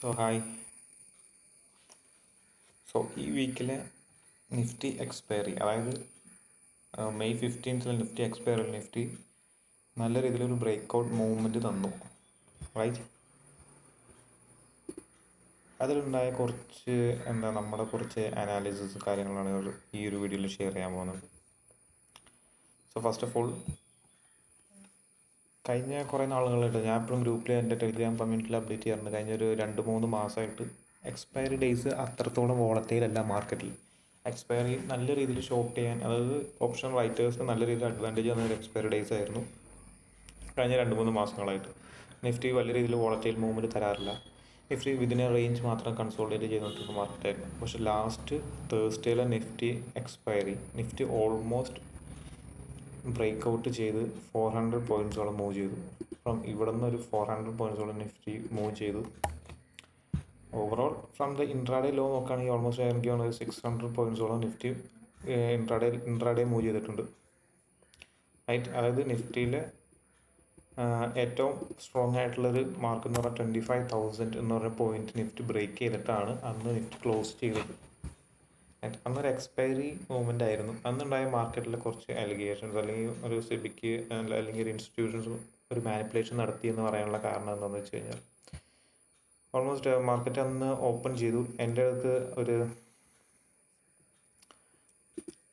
Hi. ഈ വീക്കിലെ Nifty expiry, അതായത് May 15 Nifty expiry, Nifty നല്ല രീതിയിലൊരു ബ്രേക്ക് ഔട്ട് മൂവ്മെൻറ്റ് തന്നു, റൈറ്റ്. അതിലുണ്ടായ കുറച്ച് നമ്മുടെ കുറച്ച് അനാലിസിസ് കാര്യങ്ങളാണ് ഈ ഒരു വീഡിയോയിൽ ഷെയർ ചെയ്യാൻ പോകുന്നത്. ഫസ്റ്റ് ഓഫ് ഓൾ, കഴിഞ്ഞ കുറേ നാളുകളായിട്ട് ഞാൻ എപ്പോഴും ഗ്രൂപ്പിൽ എൻ്റെ ടെലിഗ്രാം കമ്മ്യൂണിറ്റിയിൽ അപ്ഡേറ്റ് ചെയ്യാറുണ്ട്. കഴിഞ്ഞ ഒരു 2-3 മാസമായിട്ട് എക്സ്പയറി ഡേയ്സ് അത്രത്തോളം വോളറ്റൈലല്ല മാർക്കറ്റിൽ. എക്സ്പയറി നല്ല രീതിയിൽ ഷോർട്ട് ചെയ്യാൻ, അതായത് ഓപ്ഷൻ റൈറ്റേഴ്സിന് നല്ല രീതിയിൽ അഡ്വാൻറ്റേജ് തന്ന ഒരു എക്സ്പയറി ഡേയ്സ് ആയിരുന്നു കഴിഞ്ഞ 2-3 മാസങ്ങളായിട്ട്. നിഫ്റ്റി വലിയ രീതിയിൽ വോളറ്റൈൽ മൂവ്മെൻറ്റ് തരാറില്ല. നിഫ്റ്റി വിതിനെ റേഞ്ച് മാത്രം കൺസോളിഡേറ്റ് ചെയ്തുകൊണ്ടിരുന്ന മാർക്കറ്റായിരുന്നു. പക്ഷേ ലാസ്റ്റ് തേഴ്സ്ഡേയിലെ Nifty expiry, Nifty almost break out ചെയ്ത് 400 പോയിൻറ്റ്സോളം മൂവ് ചെയ്തു. ഫ്രം ഇവിടെ നിന്ന് ഒരു 400 പോയിൻറ്റ്സോളം നിഫ്റ്റി മൂവ് ചെയ്തു. Overall from the intraday low നോക്കുകയാണെങ്കിൽ ഓൾമോസ്റ്റ് എനിക്ക് തോന്നുന്നത് 600 പോയിൻറ്റ്സോളം നിഫ്റ്റി ഇൻട്രാഡേ മൂവ് ചെയ്തിട്ടുണ്ട്, റൈറ്റ്. അതായത് നിഫ്റ്റിയിലെ ഏറ്റവും സ്ട്രോങ് ആയിട്ടുള്ളൊരു മാർക്ക് എന്ന് പറഞ്ഞാൽ 25,000 എന്ന് പറഞ്ഞ പോയിന്റ് നിഫ്റ്റി ബ്രേക്ക് ചെയ്തിട്ടാണ് അന്ന് നിഫ്റ്റി ക്ലോസ് ചെയ്തത്. അന്നൊരു എക്സ്പയറി മൂവ്മെൻ്റ് ആയിരുന്നു. അന്നുണ്ടായ മാർക്കറ്റിലെ കുറച്ച് അലിഗേഷൻസ്, അല്ലെങ്കിൽ ഒരു സെബിക്ക് അല്ലെങ്കിൽ ഒരു ഇൻസ്റ്റിറ്റ്യൂഷൻസ് ഒരു മാനിപ്പുലേഷൻ നടത്തി എന്ന് പറയാനുള്ള കാരണം എന്താണെന്ന് വെച്ച് കഴിഞ്ഞാൽ, ഓൾമോസ്റ്റ് മാർക്കറ്റ് അന്ന് ഓപ്പൺ ചെയ്തു. എൻ്റെ അടുത്ത് ഒരു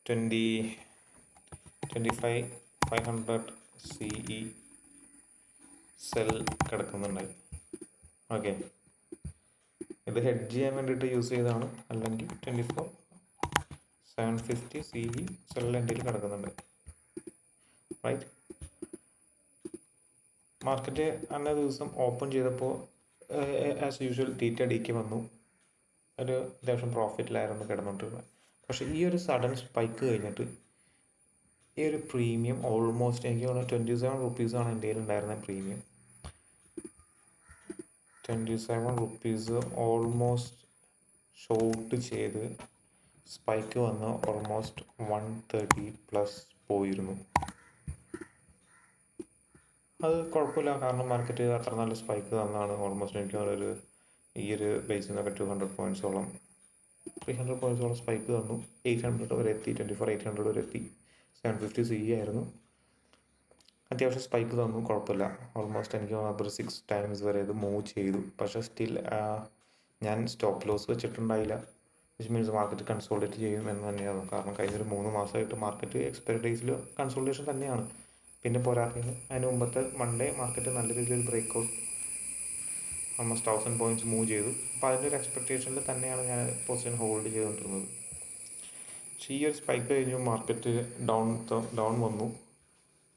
25,500 CE സെൽ കിടക്കുന്നുണ്ടായി. ഓക്കെ, ഇത് ഹെഡ്ജ് ചെയ്യാൻ വേണ്ടിയിട്ട് യൂസ് ചെയ്തതാണ്. അല്ലെങ്കിൽ 24,750 CE സെൽ എൻ്റെ കയ്യിൽ കിടക്കുന്നുണ്ട്, റൈറ്റ്. മാർക്കറ്റ് അന്നേ ദിവസം ഓപ്പൺ ചെയ്തപ്പോൾ ആസ് യൂഷ്വൽ DK വന്നു. ഒരു അത്യാവശ്യം പ്രോഫിറ്റിലായിരുന്നു കിടന്നുകൊണ്ടിരുന്നത്. പക്ഷേ ഈ ഒരു സഡൻ സ്പൈക്ക് കഴിഞ്ഞിട്ട് ഈ ഒരു പ്രീമിയം ഓൾമോസ്റ്റ് എനിക്ക് തോന്നുന്നു 27 റുപ്പീസാണ് എൻ്റെ കയ്യിൽ ഉണ്ടായിരുന്ന പ്രീമിയം. 27 റുപ്പീസ് ഓൾമോസ്റ്റ് ഷോർട്ട് ചെയ്ത് സ്പൈക്ക് വന്ന് ഓൾമോസ്റ്റ് 130+ പോയിരുന്നു. അത് കുഴപ്പമില്ല, കാരണം മാർക്കറ്റ് അത്ര നല്ല സ്പൈക്ക് തന്നാണ്. ഓൾമോസ്റ്റ് എനിക്ക് ഒരു ഈ ഒരു ബേസിൽ നിന്നൊക്കെ 200 പോയിൻറ്റ്സോളം 300 പോയിൻറ്റ്സോളം സ്പൈക്ക് തന്നു. 800 വരെ എത്തി, 24,800 വരെ എത്തി. 750 CE ആയിരുന്നു. അത്യാവശ്യം സ്പൈക്ക് തന്നു, കുഴപ്പമില്ല. ഓൾമോസ്റ്റ് എനിക്ക് ഒരു 6 ടൈംസ് വരെ ഇത് മൂവ് ചെയ്തു. പക്ഷേ സ്റ്റിൽ ഞാൻ സ്റ്റോപ്പ് ലോസ് വെച്ചിട്ടുണ്ടായില്ല, വിച്ച് മീൻസ് മാർക്കറ്റ് കൺസോളിഡേറ്റ് ചെയ്യും എന്ന് തന്നെയാണ്. കാരണം കഴിഞ്ഞൊരു 3 മാസമായിട്ട് മാർക്കറ്റ് എക്സ്പയറി ഡേയ്സിൽ കൺസോളിഡേഷൻ തന്നെയാണ്. പിന്നെ പോരാത്തതിന് അതിന് മുമ്പത്തെ മൺഡേ മാർക്കറ്റ് നല്ല രീതിയിൽ break out almost 1000 points move ചെയ്തു. അപ്പോൾ അതിൻ്റെ ഒരു എക്സ്പെക്റ്റേഷനിൽ തന്നെയാണ് ഞാൻ പൊസിഷൻ ഹോൾഡ് ചെയ്തുകൊണ്ടിരുന്നത്. പക്ഷേ ഈ ഒരു സ്പൈക്ക് കഴിഞ്ഞു മാർക്കറ്റ് ഡൗൺ വന്നു.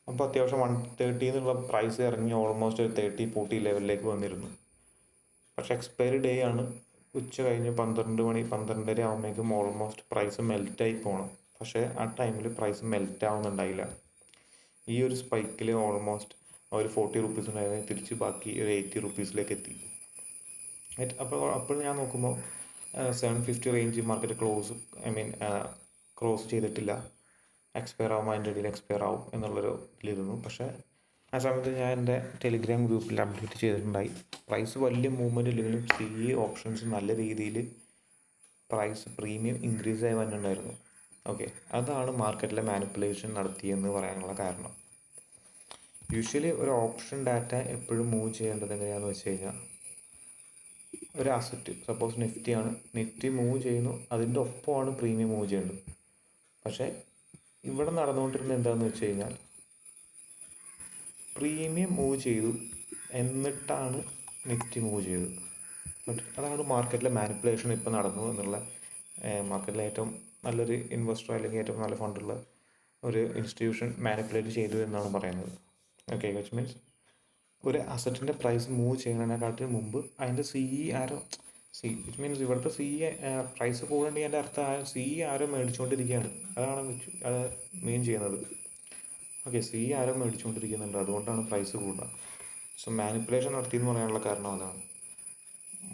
അപ്പോൾ അത്യാവശ്യം 130 എന്നുള്ള പ്രൈസ് ഇറങ്ങി ഓൾമോസ്റ്റ് 30-40 ലെവലിലേക്ക് വന്നിരുന്നു. പക്ഷേ എക്സ്പയറി ഡേ ആണ്. ഉച്ച കഴിഞ്ഞ് 12-12:30 ആകുമ്പോഴേക്കും ഓൾമോസ്റ്റ് പ്രൈസ് മെൽറ്റായി പോകണം. പക്ഷേ ആ ടൈമിൽ പ്രൈസ് മെൽറ്റ് ആവുന്നുണ്ടായില്ല. ഈ ഒരു സ്പൈക്കിൽ ഓൾമോസ്റ്റ് ഒരു 40 റുപ്പീസ് ഉണ്ടായിരുന്നത് തിരിച്ച് ബാക്കി ഒരു 80 റുപ്പീസിലേക്ക് എത്തി. അപ്പോൾ ഞാൻ നോക്കുമ്പോൾ 750 റേഞ്ച് മാർക്കറ്റ് ക്ലോസ് ചെയ്തിട്ടില്ല. എക്സ്പയർ ആകുമ്പോൾ അതിൻ്റെ ഇടയിൽ എക്സ്പയർ ആവും എന്നുള്ളൊരു ഇതിലിരുന്നു. പക്ഷേ ആ സമയത്ത് ഞാൻ എൻ്റെ ടെലിഗ്രാം ഗ്രൂപ്പിൽ അപ്ഡേറ്റ് ചെയ്തിട്ടുണ്ടായി. പ്രൈസ് വലിയ മൂവ്മെൻറ്റ് ഇല്ലെങ്കിലും CE ഓപ്ഷൻസ് നല്ല രീതിയിൽ പ്രൈസ് പ്രീമിയം ഇൻക്രീസ് ആയി വന്നിട്ടുണ്ടായിരുന്നു. ഓക്കെ, അതാണ് മാർക്കറ്റിലെ മാനിപ്പുലേഷൻ നടത്തിയെന്ന് പറയാനുള്ള കാരണം. യൂഷ്വലി ഒരു ഓപ്ഷൻ ഡാറ്റ എപ്പോഴും മൂവ് ചെയ്യേണ്ടത് എങ്ങനെയാണെന്ന് വെച്ച് കഴിഞ്ഞാൽ, ഒരു അസറ്റ് സപ്പോസ് നിഫ്റ്റിയാണ്, നിഫ്റ്റി മൂവ് ചെയ്യുന്നു, അതിൻ്റെ ഒപ്പമാണ് പ്രീമിയം മൂവ് ചെയ്യേണ്ടത്. പക്ഷേ ഇവിടെ നടന്നുകൊണ്ടിരുന്നത് എന്താണെന്ന് വെച്ച് കഴിഞ്ഞാൽ, പ്രീമിയം മൂവ് ചെയ്തു എന്നിട്ടാണ് നിഫ്റ്റി മൂവ് ചെയ്തത്. അതാണ് മാർക്കറ്റിലെ മാനിപ്പുലേഷൻ ഇപ്പോൾ നടന്നു എന്നുള്ള, മാർക്കറ്റിലെ ഏറ്റവും നല്ലൊരു ഇൻവെസ്റ്റർ അല്ലെങ്കിൽ ഏറ്റവും നല്ല ഫണ്ടുള്ള ഒരു ഇൻസ്റ്റിറ്റ്യൂഷൻ മാനിപ്പുലേറ്റ് ചെയ്തു എന്നാണ് പറയുന്നത്. ഓക്കെ, വിച്ച് മീൻസ് ഒരു അസറ്റിൻ്റെ പ്രൈസ് മൂവ് ചെയ്യുന്നതിനെക്കാട്ടിലും മുമ്പ് അതിൻ്റെ വിച്ച് മീൻസ് ഇവിടുത്തെ പ്രൈസ് കൂടേണ്ടെങ്കിൽ അതിൻ്റെ അർത്ഥം ആരോ മേടിച്ചുകൊണ്ടിരിക്കുകയാണ്. അതാണ് അത് മീൻ ചെയ്യുന്നത്. ഓക്കെ, ആരോ മേടിച്ചുകൊണ്ടിരിക്കുന്നുണ്ട്, അതുകൊണ്ടാണ് പ്രൈസ് കൂടുക. സോ മാനിപ്പുലേഷൻ നടത്തിയെന്ന് പറയാനുള്ള കാരണം അതാണ്.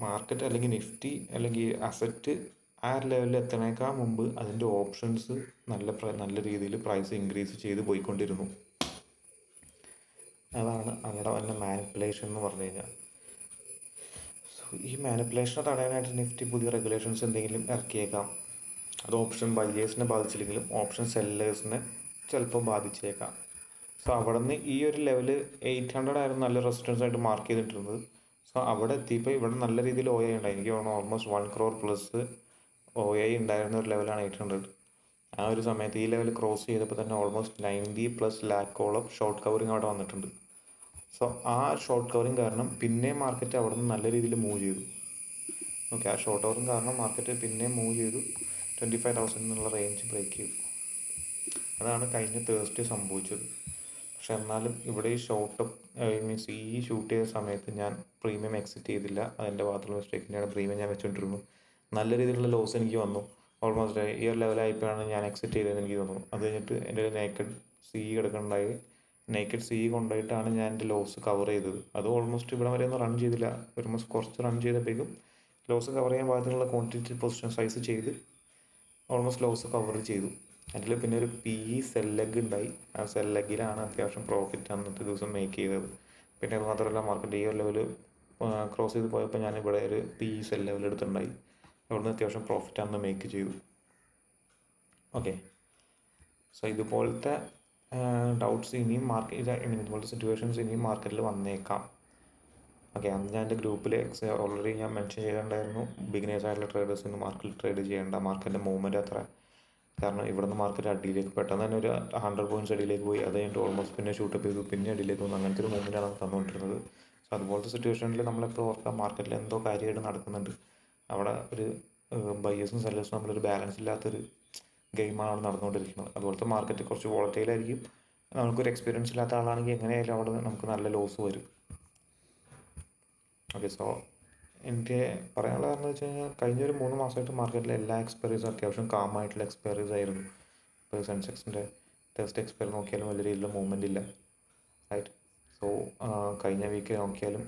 മാർക്കറ്റ് അല്ലെങ്കിൽ നിഫ്റ്റി അല്ലെങ്കിൽ അസറ്റ് ആ ലെവലിൽ എത്തണേക്കാൾ മുമ്പ് അതിൻ്റെ ഓപ്ഷൻസ് നല്ല രീതിയിൽ പ്രൈസ് ഇൻക്രീസ് ചെയ്ത് പോയിക്കൊണ്ടിരുന്നു. അതാണ് അവിടെ വന്ന മാനിപ്പുലേഷൻ എന്ന് പറഞ്ഞു കഴിഞ്ഞാൽ. സോ ഈ മാനിപ്പുലേഷനെ തടയാനായിട്ട് നിഫ്റ്റി പുതിയ റെഗുലേഷൻസ് എന്തെങ്കിലും ഇറക്കിയേക്കാം. അത് ഓപ്ഷൻ ബയേഴ്സിനെ ബാധിച്ചില്ലെങ്കിലും ഓപ്ഷൻ സെല്ലേഴ്സിനെ ചിലപ്പോൾ ബാധിച്ചേക്കാം. സോ അവിടെ നിന്ന് ഈ ഒരു ലെവൽ 800 ആയിരുന്നു നല്ല റെസിസ്റ്റൻസ് ആയിട്ട് മാർക്ക് ചെയ്തിട്ടിരുന്നത്. സോ അവിടെ എത്തിയപ്പോൾ ഇവിടെ നല്ല രീതിയിൽ ഒ ഐ ഉണ്ടായി. എനിക്ക് തോന്നുന്നു almost 1 crore plus O I ഉണ്ടായിരുന്ന ഒരു ലെവലാണ് 800. ആ ഒരു സമയത്ത് ഈ ലെവൽ ക്രോസ് ചെയ്തപ്പോൾ തന്നെ ഓൾമോസ്റ്റ് 90+ ലാക്കോളം ഷോർട്ട് കവറിങ് അവിടെ വന്നിട്ടുണ്ട്. സോ ആ ഷോർട്ട് കവറിങ് കാരണം പിന്നെ മാർക്കറ്റ് അവിടെ നിന്ന് നല്ല രീതിയിൽ മൂവ് ചെയ്തു. ഓക്കെ, ആ ഷോർട്ട് കവറിങ് കാരണം മാർക്കറ്റ് പിന്നെ മൂവ് ചെയ്തു 25,000 എന്നുള്ള റേഞ്ച് ബ്രേക്ക് ചെയ്തു. അതാണ് കഴിഞ്ഞ തേഴ്സ്ഡേ സംഭവിച്ചത്. പക്ഷെ എന്നാലും ഇവിടെ ഈ ഷോർട്ട് മീൻസ് ഈ ഷൂട്ട് ചെയ്ത സമയത്ത് ഞാൻ പ്രീമിയം എക്സിറ്റ് ചെയ്തില്ല. അതെൻ്റെ ഭാഗത്തുള്ള മിസ്റ്റേക്കിൻ്റെയാണ്. പ്രീമിയം ഞാൻ വെച്ചുകൊണ്ടിരുന്നു. നല്ല രീതിയിലുള്ള ലോസ് എനിക്ക് വന്നു. ഓൾമോസ്റ്റ് ഈ ഒരു ലെവലായപ്പോഴാണ് ഞാൻ എക്സിറ്റ് ചെയ്തതെന്ന് എനിക്ക് തോന്നുന്നു. അത് കഴിഞ്ഞിട്ട് എൻ്റെ ഒരു നേക്കഡ് സി കിടക്കുന്നുണ്ടായി. നേക്കഡ് സി കൊണ്ടുപോയിട്ടാണ് ഞാൻ എൻ്റെ ലോസ് കവർ ചെയ്തത്. അത് ഓൾമോസ്റ്റ് ഇവിടെ വരെ ഒന്നും റൺ ചെയ്തില്ല. ഓൾമോസ്റ്റ് കുറച്ച് റൺ ചെയ്തപ്പോഴേക്കും ലോസ് കവർ ചെയ്യാൻ പാകത്തിനുള്ള ക്വാണ്ടിറ്റി പൊസിഷൻ സൈസ് ചെയ്ത് ഓൾമോസ്റ്റ് ലോസ് കവർ ചെയ്തു. അതിൽ പിന്നെ ഒരു PE സെൽ ലെഗ് ഉണ്ടായി. ആ സെൽ ലെഗിലാണ് അത്യാവശ്യം പ്രോഫിറ്റ് അന്നത്തെ ദിവസം മേക്ക് ചെയ്തത്. പിന്നെ അത് മാത്രമല്ല മാർക്കറ്റ് ഈ ഒരു ലെവൽ ക്രോസ് ചെയ്ത് പോയപ്പോൾ ഞാൻ ഇവിടെ ഒരു PE സെൽ ലെവൽ എടുത്തിട്ടുണ്ടായി. അവിടുന്ന് അത്യാവശ്യം പ്രോഫിറ്റ് അന്ന് മേക്ക് ചെയ്തു. ഓക്കെ, സോ ഇതുപോലത്തെ ഡൗട്ട്സ് ഇനിയും ഇതുപോലത്തെ സിറ്റുവേഷൻസ് ഇനിയും മാർക്കറ്റിൽ വന്നേക്കാം. ഓക്കെ, അന്ന് ഞാൻ എൻ്റെ ഗ്രൂപ്പിൽ ഓൾറെഡി ഞാൻ മെൻഷൻ ചെയ്തിട്ടുണ്ടായിരുന്നു, ബിഗിനേഴ്സ് ആയിട്ടുള്ള ട്രേഡേഴ്സിന് മാർക്കറ്റിൽ ട്രേഡ് ചെയ്യേണ്ട. മാർക്കറ്റിൻ്റെ മൂവ്മെൻറ്റ് അത്ര, കാരണം ഇവിടെ നിന്ന് മാർക്കറ്റ് അടിയിലേക്ക് പെട്ടെന്ന് തന്നെ ഒരു 100 പോയിൻറ്റ്സ് അടിയിലേക്ക് പോയി. അത് കഴിഞ്ഞിട്ട് ഓൾമോസ്റ്റ് പിന്നെ ഷൂട്ടപ്പ് ചെയ്തു, പിന്നെ അടിയിലേക്ക് വന്നു. അങ്ങനത്തെ ഒരു മൂവ്മെൻറ്റാണ് നമുക്ക് തന്നുകൊണ്ടിരുന്നത്. സോ അതുപോലത്തെ സിറ്റുവേഷനിൽ നമ്മളെപ്പോൾ ഓർക്കാം, മാർക്കറ്റിൽ എന്തോ കാര്യമായിട്ട് നടക്കുന്നുണ്ട്. അവിടെ ഒരു ബയേഴ്സും സെല്ലേഴ്സും തമ്മിലൊരു ബാലൻസ് ഇല്ലാത്തൊരു ഗെയിമാണ് അവിടെ നടന്നുകൊണ്ടിരിക്കുന്നത്. അതുപോലത്തെ മാർക്കറ്റ് കുറച്ച് വോളറ്റൈലായിരിക്കും. നമുക്കൊരു എക്സ്പീരിയൻസ് ഇല്ലാത്ത ആളാണെങ്കിൽ എങ്ങനെയായാലും അവിടെ നമുക്ക് നല്ല ലോസ് വരും. ഓക്കെ, സോ എനിക്ക് പറയാനുള്ള കാരണം എന്ന് വെച്ച് കഴിഞ്ഞാൽ കഴിഞ്ഞൊരു 3 മാസമായിട്ട് മാർക്കറ്റിലെ എല്ലാ എക്സ്പയറീസും അത്യാവശ്യം കാമായിട്ടുള്ള എക്സ്പയറീസ് ആയിരുന്നു. ഇപ്പോൾ സെൻസെക്സിൻ്റെ തേഴ്സ്ഡേ എക്സ്പയറി നോക്കിയാലും വലിയ രീതിയിലുള്ള മൂവ്മെൻ്റ് ഇല്ല. റൈറ്റ്. സോ കഴിഞ്ഞ വീക്ക് നോക്കിയാലും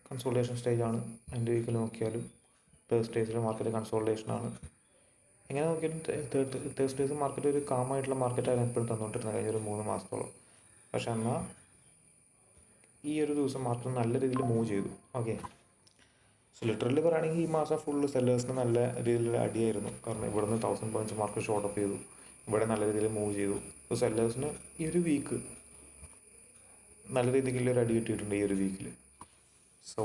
കൺസോൾട്ടേഷൻ സ്റ്റേജാണ്. അതിൻ്റെ വീക്കിൽ നോക്കിയാലും തേഴ്സ്ഡേസിൽ മാർക്കറ്റ് കൺസോൾട്ടേഷനാണ്. എങ്ങനെ നോക്കിയാലും തേഴ്സ്ഡേസ് മാർക്കറ്റ് ഒരു കാമായിട്ടുള്ള മാർക്കറ്റാണ് എപ്പോഴും തന്നുകൊണ്ടിരുന്നത് കഴിഞ്ഞൊരു 3 മാസത്തോളം. പക്ഷെ എന്നാൽ ഈ ഒരു ദിവസം മാർക്കറ്റ് നല്ല രീതിയിൽ മൂവ് ചെയ്തു. ഓക്കെ, സോ ലിറ്ററലി പറയുകയാണെങ്കിൽ ഈ മാസം ഫുള്ള് സെല്ലേഴ്സിന് നല്ല രീതിയിൽ അടിയായിരുന്നു. കാരണം ഇവിടെ നിന്ന് 1000 പോയിൻറ്റ്സ് മാർക്കറ്റ് ഷോർട്ടപ്പ് ചെയ്തു. ഇവിടെ നല്ല രീതിയിൽ മൂവ് ചെയ്തു. സോ സെല്ലേഴ്സിന് ഈ ഒരു വീക്ക് നല്ല രീതിക്കുള്ളൊരു അടി കിട്ടിയിട്ടുണ്ട് ഈ ഒരു വീക്കിൽ. സോ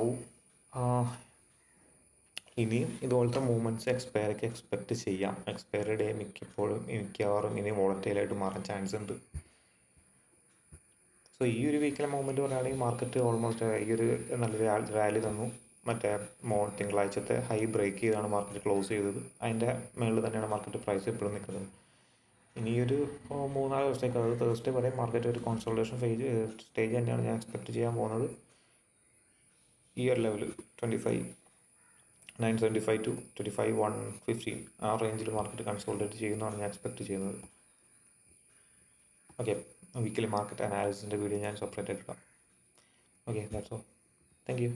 ഇനിയും ഇതുപോലത്തെ മൂവ്മെൻറ്റ്സ് എക്സ്പെക്റ്റ് ചെയ്യാം. എക്സ്പയറി ഡേ മിക്കവാറും ഇനി വോളറ്റൈലായിട്ട് മാറാൻ ചാൻസ് ഉണ്ട്. സോ ഈ ഒരു വീക്കിലെ മൂവ്മെൻറ്റ് പറയുകയാണെങ്കിൽ മാർക്കറ്റ് ഓൾമോസ്റ്റ് ഈ ഒരു നല്ലൊരു റാലി തന്നു. മറ്റേ തിങ്കളാഴ്ചത്തെ ഹൈ ബ്രേക്ക് ചെയ്താണ് മാർക്കറ്റ് ക്ലോസ് ചെയ്തത്. അതിൻ്റെ മുകളിൽ തന്നെയാണ് മാർക്കറ്റ് പ്രൈസ് എപ്പോഴും നിൽക്കുന്നത്. ഇനിയൊരു 3-4 ദിവസത്തേക്ക്, അതായത് തേഴ്സ്ഡേ വരെ മാർക്കറ്റ് ഒരു കൺസോൾട്ടേഷൻ സ്റ്റേജ് തന്നെയാണ് ഞാൻ എക്സ്പെക്റ്റ് ചെയ്യാൻ പോകുന്നത്. ഈ ഒരു ലെവൽ 25,975 to 25,115 ആ റേഞ്ചിൽ മാർക്കറ്റ് കൺസോൾട്ടേറ്റ് ചെയ്യുന്നതാണ് ഞാൻ എക്സ്പെക്റ്റ് ചെയ്യുന്നത്. ഓക്കെ, വീക്കിലി മാർക്കറ്റ് അനാലിസിസിൻ്റെ വീഡിയോ ഞാൻ സെപ്പറേറ്റ് എടുക്കാം. Okay, that's all. Thank you.